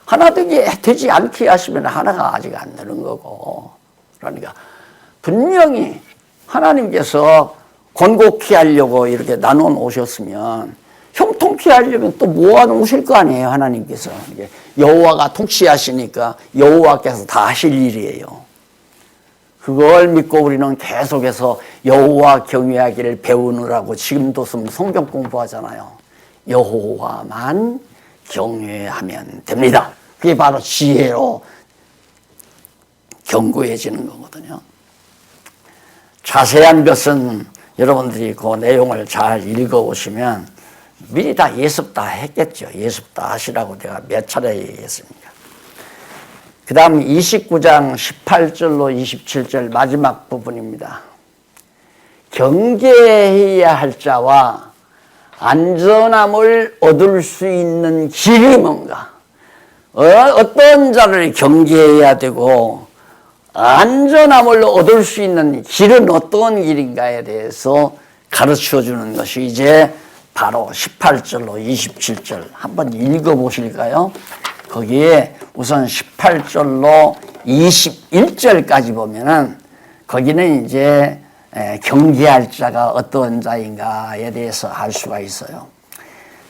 하나 되지 않게 하시면 하나가 아직 안 되는 거고 그러니까 분명히 하나님께서 권고케 하려고 이렇게 나눠 놓으셨으면 형통케 하려면 또 모아 놓으실 거 아니에요. 하나님께서 여호와가 통치하시니까 여호와께서 다 하실 일이에요. 그걸 믿고 우리는 계속해서 여호와 경외하기를 배우느라고 지금도 성경 공부하잖아요. 여호와만 경외하면 됩니다. 그게 바로 지혜로 견고해지는 거거든요. 자세한 것은 여러분들이 그 내용을 잘 읽어보시면 미리 다 예습 다 했겠죠. 예습 다 하시라고 내가 몇 차례 얘기했습니까? 그 다음 29장 18절로 27절 마지막 부분입니다. 경계해야 할 자와 안전함을 얻을 수 있는 길이 뭔가? 어떤 자를 경계해야 되고 안전함을 얻을 수 있는 길은 어떤 길인가에 대해서 가르쳐 주는 것이 이제 바로 18절로 27절 한번 읽어보실까요? 거기에 우선 18절로 21절까지 보면은 거기는 이제 경계할 자가 어떤 자인가에 대해서 알 수가 있어요.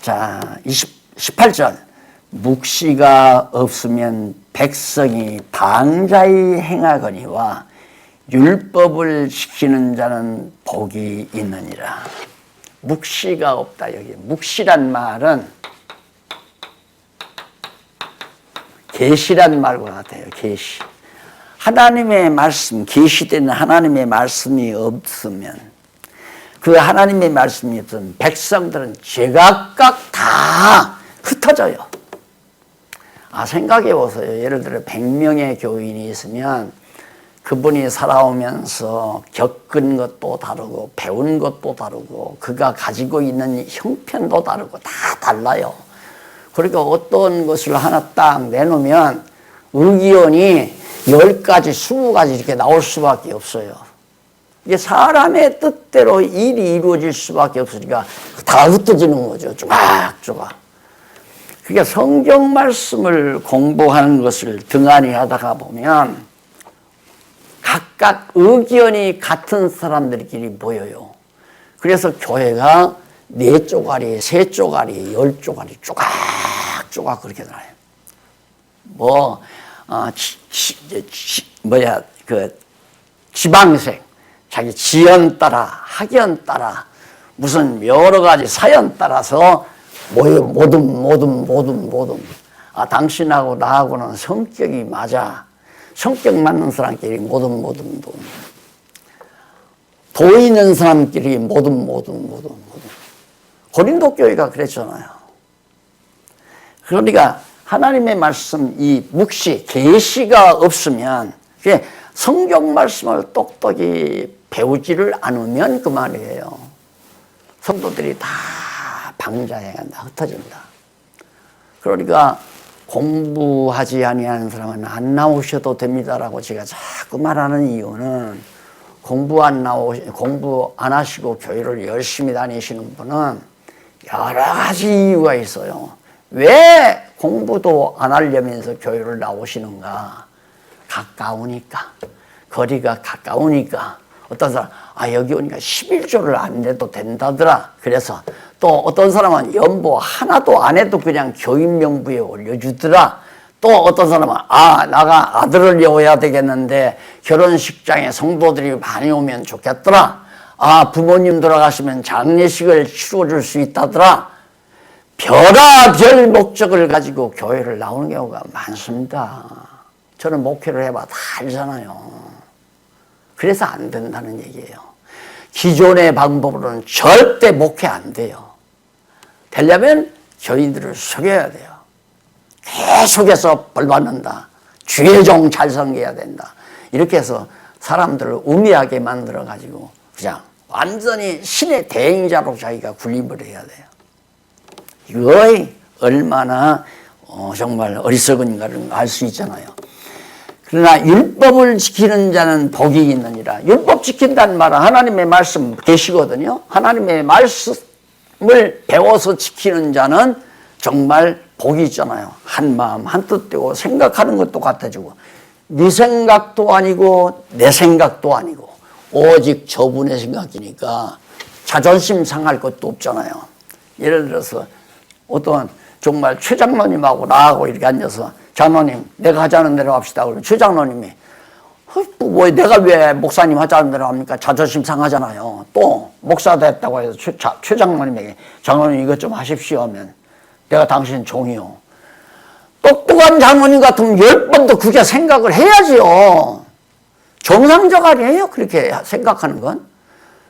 자, 18절. 묵시가 없으면 백성이 방자히 행하거니와 율법을 지키는 자는 복이 있느니라. 묵시가 없다. 여기 묵시란 말은 계시란 말과 같아요. 계시. 하나님의 말씀, 계시된 하나님의 말씀이 없으면, 그 하나님의 말씀이 없으면 백성들은 제각각 다 흩어져요. 생각해 보세요. 예를 들어 100명의 교인이 있으면 그분이 살아오면서 겪은 것도 다르고 배운 것도 다르고 그가 가지고 있는 형편도 다르고 다 달라요. 그러니까 어떤 것을 하나 딱 내놓으면 의견이 10가지, 20가지 이렇게 나올 수밖에 없어요. 이게 사람의 뜻대로 일이 이루어질 수밖에 없으니까 다 흩어지는 거죠. 조각조각. 그러니까 성경 말씀을 공부하는 것을 등한히 하다가 보면 각각 의견이 같은 사람들끼리 보여요. 그래서 교회가 4쪼가리, 3쪼가리, 10쪼가리 쪼각쪼각 그렇게 나요. 지방생, 자기 지연 따라, 학연 따라, 무슨 여러 가지 사연 따라서 모든. 당신하고 나하고는 성격이 맞아. 성격 맞는 사람끼리 모든. 보이는 사람끼리 모든. 고린도 교회가 그랬잖아요. 그러니까 하나님의 말씀, 이 묵시, 계시가 없으면, 성경 말씀을 똑똑히 배우지를 않으면 그 말이에요. 성도들이 다 방자해간다, 흩어진다. 그러니까 공부하지 아니하는 사람은 안 나오셔도 됩니다라고 제가 자꾸 말하는 이유는 공부 안 하시고 교회를 열심히 다니시는 분은 여러 가지 이유가 있어요. 왜 공부도 안 하려면서 교회를 나오시는가? 가까우니까. 거리가 가까우니까. 어떤 사람, 여기 오니까 11조를 안 내도 된다더라. 그래서 또 어떤 사람은 연보 하나도 안 해도 그냥 교인 명부에 올려주더라. 또 어떤 사람은 나가 아들을 낳아야 되겠는데 결혼식장에 성도들이 많이 오면 좋겠더라. 부모님 돌아가시면 장례식을 치러줄 수 있다더라. 별의별 목적을 가지고 교회를 나오는 경우가 많습니다. 저는 목회를 해봐 다 알잖아요. 그래서 안 된다는 얘기예요. 기존의 방법으로는 절대 목회 안 돼요. 되려면 교인들을 속여야 돼요. 계속해서 벌 받는다. 주의 종 잘 섬겨야 된다. 이렇게 해서 사람들을 우매하게 만들어가지고 그냥 완전히 신의 대행자로 자기가 군림을 해야 돼요. 이거 얼마나 정말 어리석은가를 알 수 있잖아요. 그러나 율법을 지키는 자는 복이 있느니라. 율법 지킨다는 말은 하나님의 말씀 계시거든요. 하나님의 말씀을 배워서 지키는 자는 정말 복이 있잖아요. 한 마음 한뜻 되고 생각하는 것도 같아지고 네 생각도 아니고 내 생각도 아니고 오직 저분의 생각이니까 자존심 상할 것도 없잖아요. 예를 들어서 어떤 정말 최 장로님하고 나하고 이렇게 앉아서 장로님 내가 하자는 대로 합시다. 그러면 최 장로님이 뭐 내가 왜 목사님 하자는 대로 합니까? 자존심 상하잖아요. 또 목사 됐다고 해서 최 장로님에게 장로님 이것 좀 하십시오 하면 내가 당신 종이요. 똑똑한 장로님 같으면 10번도 그렇게 생각을 해야지요. 정상적 아니에요? 그렇게 생각하는 건.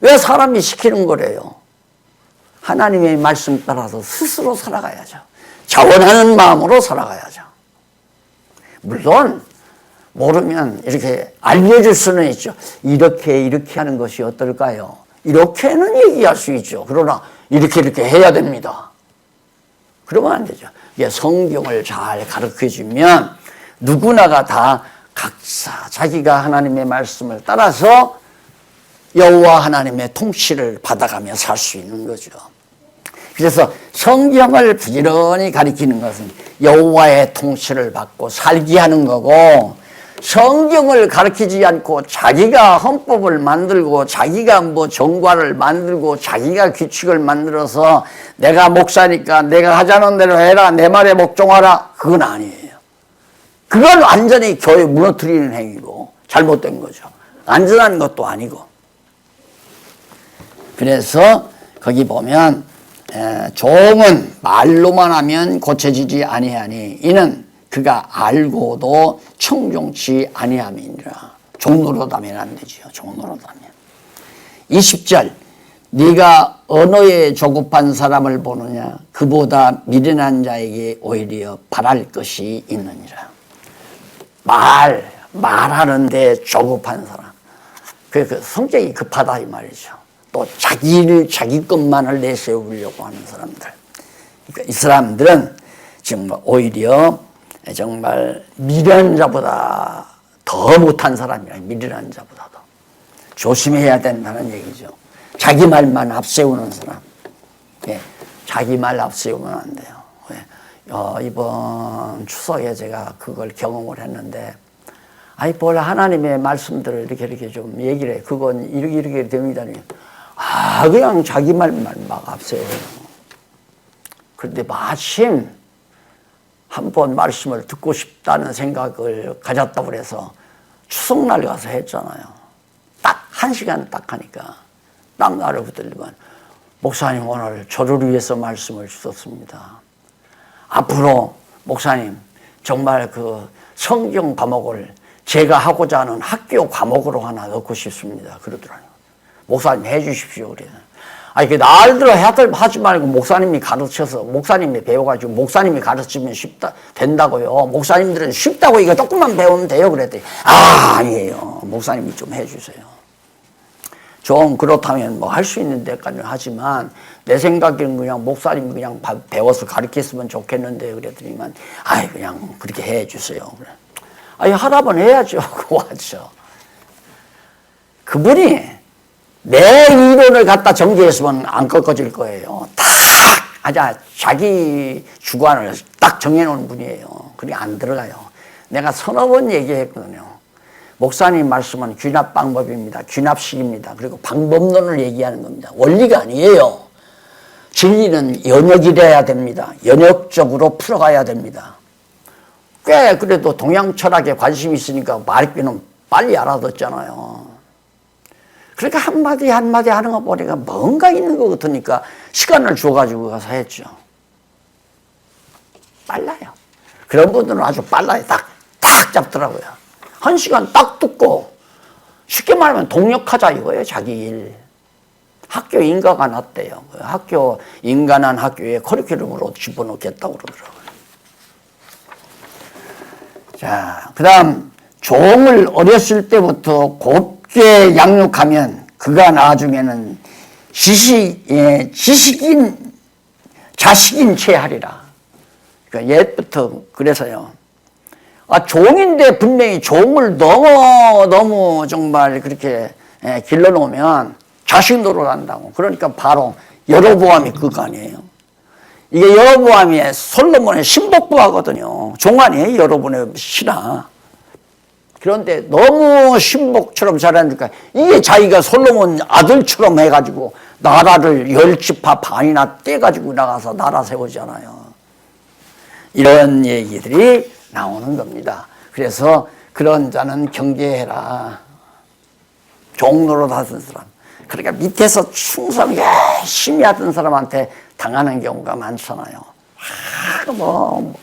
왜 사람이 시키는 거래요? 하나님의 말씀 따라서 스스로 살아가야죠. 자원하는 마음으로 살아가야죠. 물론 모르면 이렇게 알려줄 수는 있죠. 이렇게 하는 것이 어떨까요? 이렇게는 얘기할 수 있죠. 그러나 이렇게 해야 됩니다. 그러면 안 되죠. 이게 성경을 잘 가르쳐주면 누구나가 다 각자 자기가 하나님의 말씀을 따라서 여호와 하나님의 통치를 받아가며 살 수 있는 거죠. 그래서 성경을 부지런히 가리키는 것은 여호와의 통치를 받고 살게 하는 거고, 성경을 가르치지 않고 자기가 헌법을 만들고 자기가 뭐 정과를 만들고 자기가 규칙을 만들어서 내가 목사니까 내가 하자는 대로 해라, 내 말에 복종하라, 그건 아니에요. 그건 완전히 교회 무너뜨리는 행위고 잘못된 거죠. 안전한 것도 아니고. 그래서 거기 보면 종은 말로만 하면 고쳐지지 아니하니 이는 그가 알고도 청종치 아니함이니라. 종노릇하면 안 되지요. 종노릇하면. 20절 네가 언어에 조급한 사람을 보느냐 그보다 미련한 자에게 오히려 바랄 것이 있느니라. 말하는데 조급한 사람. 그 성격이 급하다 이 말이죠. 또 자기 것만을 내세우려고 하는 사람들. 그러니까 이 사람들은 정말 오히려 정말 미련한 자보다 더 못한 사람이야. 미련한 자보다 더. 조심해야 된다는 얘기죠. 자기 말만 앞세우는 사람. 예, 자기 말 앞세우면 안 돼요. 이번 추석에 제가 그걸 경험을 했는데, 뭘 하나님의 말씀들을 이렇게 좀 얘기를 해. 그건 이렇게 됩니다. 그냥 자기 말만 막 앞세워요. 그런데 마침 한 번 말씀을 듣고 싶다는 생각을 가졌다고 그래서 추석날 가서 했잖아요. 딱 1시간 딱 하니까 딱 나를 붙들리면 목사님 오늘 저를 위해서 말씀을 주셨습니다. 앞으로 목사님 정말 그 성경 과목을 제가 하고자 하는 학교 과목으로 하나 넣고 싶습니다. 그러더라고요. 목사님 해 주십시오. 그래. 그 날들어 하지 말고 목사님이 가르쳐서 목사님이 배워가지고 목사님이 가르치면 된다고요. 목사님들은 쉽다고 이거 조금만 배우면 돼요. 그랬더니 아니에요. 목사님이 좀 해주세요. 좀 그렇다면 뭐 할 수 있는 데까지 하지만 내 생각에는 그냥 목사님이 그냥 배워서 가르쳤으면 좋겠는데 그랬더니만 그냥 그렇게 해주세요. 그래. 하라면 해야죠. 그거 하죠. 그분이 내 이론을 갖다 정지했으면 안 꺾어질 거예요. 자기 주관을 딱 정해놓은 분이에요. 그게 안 들어가요. 내가 서너 번 얘기했거든요. 목사님 말씀은 귀납 방법입니다. 귀납식입니다. 그리고 방법론을 얘기하는 겁니다. 원리가 아니에요. 진리는 연역이래야 됩니다. 연역적으로 풀어가야 됩니다. 꽤 그래도 동양 철학에 관심이 있으니까 말귀는 빨리 알아듣잖아요. 그러니까 한마디 한마디 하는 거 보니까 뭔가 있는 것 같으니까 시간을 줘가지고 가서 했죠. 빨라요. 그런 분들은 아주 빨라요. 딱 잡더라고요. 1시간 딱 듣고 쉽게 말하면 동력하자 이거예요. 자기 일. 학교 인가가 났대요. 학교 인간한 학교에 커리큘럼으로 집어넣겠다고 그러더라고요. 자, 그 다음 종을 어렸을 때부터 곱게 양육하면 그가 나중에는 자식인 채 하리라. 그러니까 옛부터 그래서요. 종인데 분명히 종을 너무 정말 그렇게 길러놓으면 자식 노릇한다고. 그러니까 바로 여로보암이 그거 아니에요. 이게 여로보암이 솔로몬의 신복부하거든요. 종 아니에요. 여로보암의 신하. 그런데 너무 신복처럼 잘하니까 이게 자기가 솔로몬 아들처럼 해가지고 나라를 10지파 반이나 떼가지고 나가서 나라 세우잖아요. 이런 얘기들이 나오는 겁니다. 그래서 그런 자는 경계해라. 종로로 하던 사람. 그러니까 밑에서 충성 열심히 하던 사람한테 당하는 경우가 많잖아요. 뭐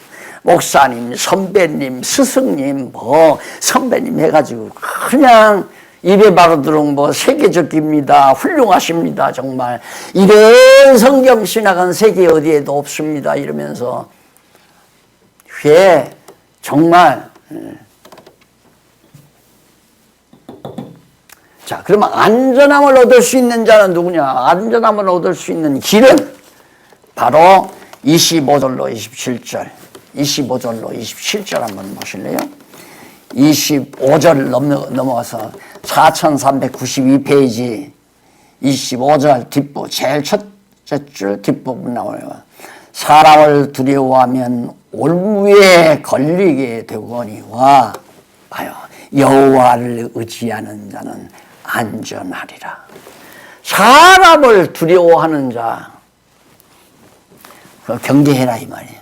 목사님, 선배님, 스승님, 선배님 해가지고 그냥 입에 바로 들어온 세계적입니다. 훌륭하십니다. 정말 이런 성경 신학은 세계 어디에도 없습니다. 이러면서 왜 정말 자, 그러면 안전함을 얻을 수 있는 자는 누구냐? 안전함을 얻을 수 있는 길은 바로 25절로 27절 25절로 27절 한번 보실래요? 25절 넘어가서 4392페이지 25절 뒷부 제일 첫째 줄 뒷부분 나와요. 사람을 두려워하면 올무에 걸리게 되거니와 봐요. 여호와를 의지하는 자는 안전하리라. 사람을 두려워하는 자 경계해라 이 말이에요.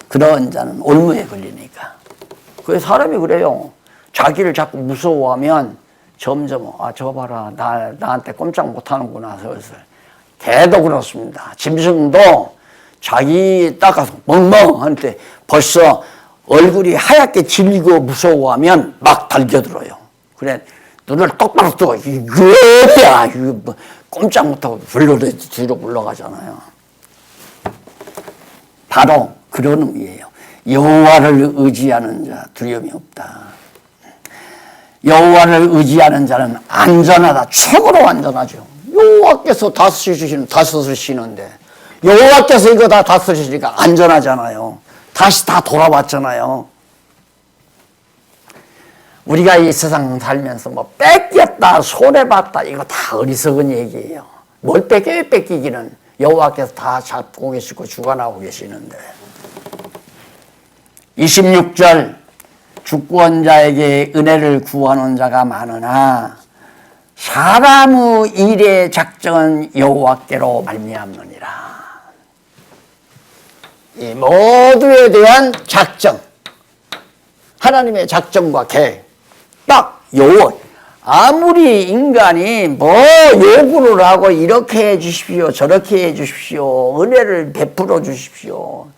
그런 자는 올무에 걸리니까. 그 사람이 그래요. 자기를 자꾸 무서워하면 점점 저거 봐라 나한테 꼼짝 못하는구나 슬슬. 개도 그렇습니다. 짐승도 자기 닦아서 멍멍한테 벌써 얼굴이 하얗게 질리고 무서워하면 막 달겨들어요. 그래 눈을 똑바로 뜨고 이거야 이거 꼼짝 못하고 뒤로 물러가잖아요. 바로 그런 의미예요. 여호와를 의지하는 자 두려움이 없다. 여호와를 의지하는 자는 안전하다. 최고로 안전하죠. 여호와께서 다스리시는데 여호와께서 이거 다 다스리시니까 안전하잖아요. 다시 다 돌아왔잖아요. 우리가 이 세상 살면서 뺏겼다 손해봤다 이거 다 어리석은 얘기예요. 뭘 뺏기기는 여호와께서 다 잡고 계시고 주관하고 계시는데. 26절 주권자에게 은혜를 구하는 자가 많으나 사람의 일의 작정은 여호와께로 말미암느니라. 이 모두에 대한 작정, 하나님의 작정과 계획, 딱 여호와. 아무리 인간이 요구를 하고 이렇게 해 주십시오 저렇게 해 주십시오 은혜를 베풀어 주십시오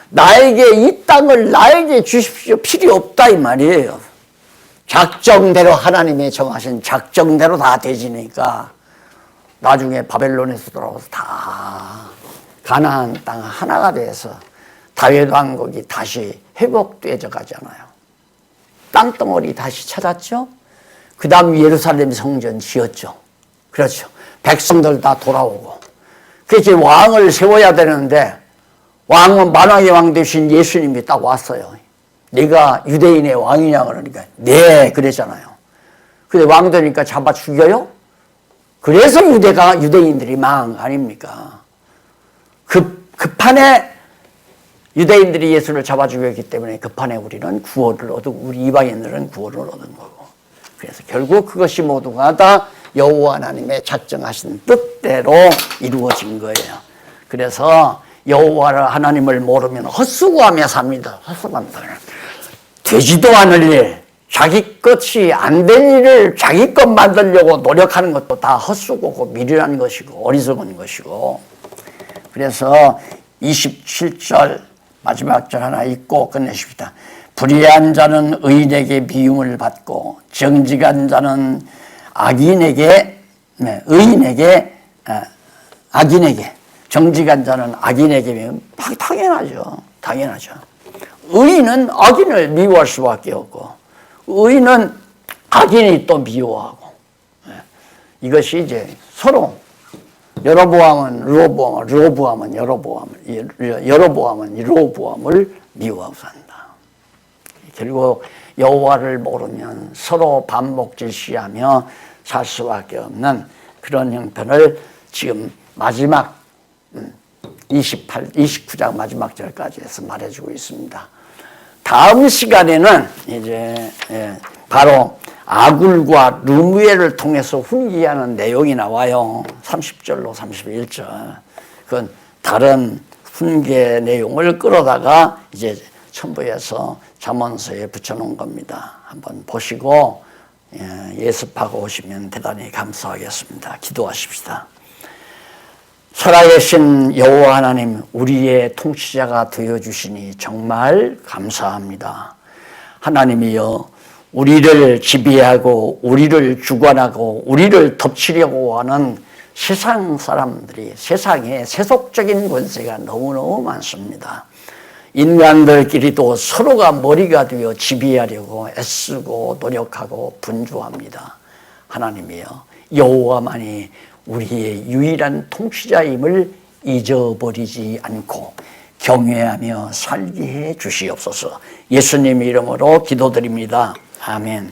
나에게 이 땅을 나에게 주십시오 필요 없다 이 말이에요. 작정대로 하나님의 정하신 작정대로 다 되지니까 나중에 바벨론에서 돌아와서 다 가나안 땅 하나가 돼서 다윗 왕국이 다시 회복되어 가잖아요. 땅덩어리 다시 찾았죠. 그 다음 예루살렘 성전 지었죠. 그렇죠. 백성들 다 돌아오고. 그래서 왕을 세워야 되는데 왕은 만왕의 왕 되신 예수님이 딱 왔어요. 네가 유대인의 왕이냐 그러니까 네 그랬잖아요. 근데 왕 되니까 잡아 죽여요? 그래서 유대인들이 망한 거 아닙니까? 그 판에 유대인들이 예수를 잡아 죽였기 때문에 그 판에 우리는 구원을 얻고 우리 이방인들은 구원을 얻은 거고. 그래서 결국 그것이 모두가 다 여호와 하나님의 작정하신 뜻대로 이루어진 거예요. 그래서 여호와 하나님을 모르면 헛수고하며 삽니다. 헛수고합니다. 되지도 않을 일, 자기 것이 안 된 일을 자기 것 만들려고 노력하는 것도 다 헛수고고 미련한 것이고 어리석은 것이고. 그래서 27절 마지막 절 하나 읽고 끝내십니다. 불의한 자는 의인에게 미움을 받고 정직한 자는 악인에게 악인에게 정직한 자는 악인에게 미움. 당연하죠. 의인은 악인을 미워할 수밖에 없고 의인은 악인이 또 미워하고 이것이 이제 서로 여로보암은 르호보암은 여로보암은 르호보암을 미워하고 산다. 결국 여호와를 모르면 서로 반목질시하며 살 수밖에 없는 그런 형편을 지금 마지막 29장 마지막 절까지 해서 말해주고 있습니다. 다음 시간에는 이제 바로 아굴과 르무엘을 통해서 훈계하는 내용이 나와요. 30절로 31절. 그건 다른 훈계 내용을 끌어다가 이제 첨부해서 잠언서에 붙여놓은 겁니다. 한번 보시고 예습하고 오시면 대단히 감사하겠습니다. 기도하십시다. 살아계신 여호와 하나님, 우리의 통치자가 되어주시니 정말 감사합니다. 하나님이여, 우리를 지배하고 우리를 주관하고 우리를 덮치려고 하는 세상 사람들이, 세상에 세속적인 권세가 너무너무 많습니다. 인간들끼리도 서로가 머리가 되어 지배하려고 애쓰고 노력하고 분주합니다. 하나님이여, 여호와만이 우리의 유일한 통치자임을 잊어버리지 않고 경외하며 살게 해 주시옵소서. 예수님 이름으로 기도드립니다. 아멘.